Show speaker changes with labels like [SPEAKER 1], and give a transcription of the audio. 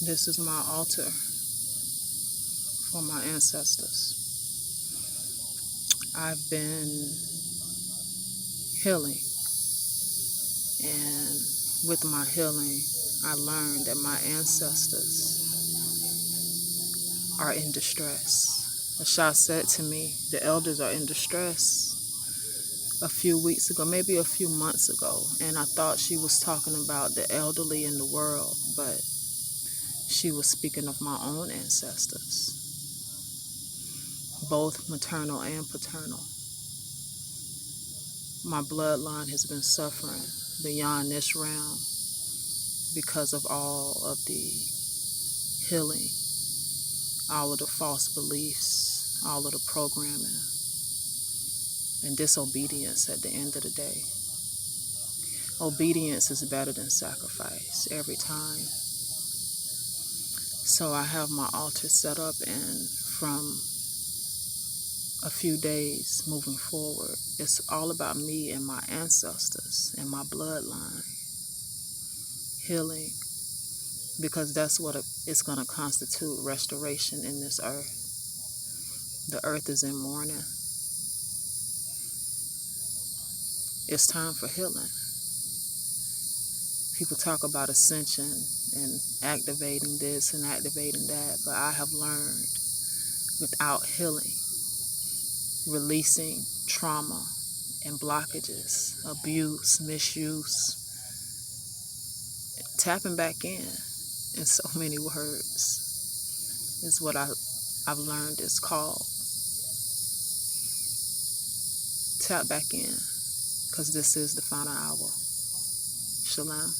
[SPEAKER 1] This is my altar for my ancestors. I've been healing, and with my healing, I learned that my ancestors are in distress. AhSha said to me, the elders are in distress a few weeks ago, maybe a few months ago, and I thought she was talking about the elderly in the world, but she was speaking of my own ancestors, both maternal and paternal. My bloodline has been suffering beyond this realm because of all of the healing, all of the false beliefs, all of the programming, and disobedience at the end of the day. Obedience is better than sacrifice every time. So I have my altar set up, and from a few days moving forward, it's all about me and my ancestors and my bloodline healing, because that's what it's going to constitute restoration in this earth. The earth is in mourning. It's time for healing. People talk about ascension and activating this and activating that, but I have learned without healing, releasing trauma and blockages, abuse, misuse, tapping back in so many words is what I've learned is called. Tap back in, because this is the final hour. Shalom.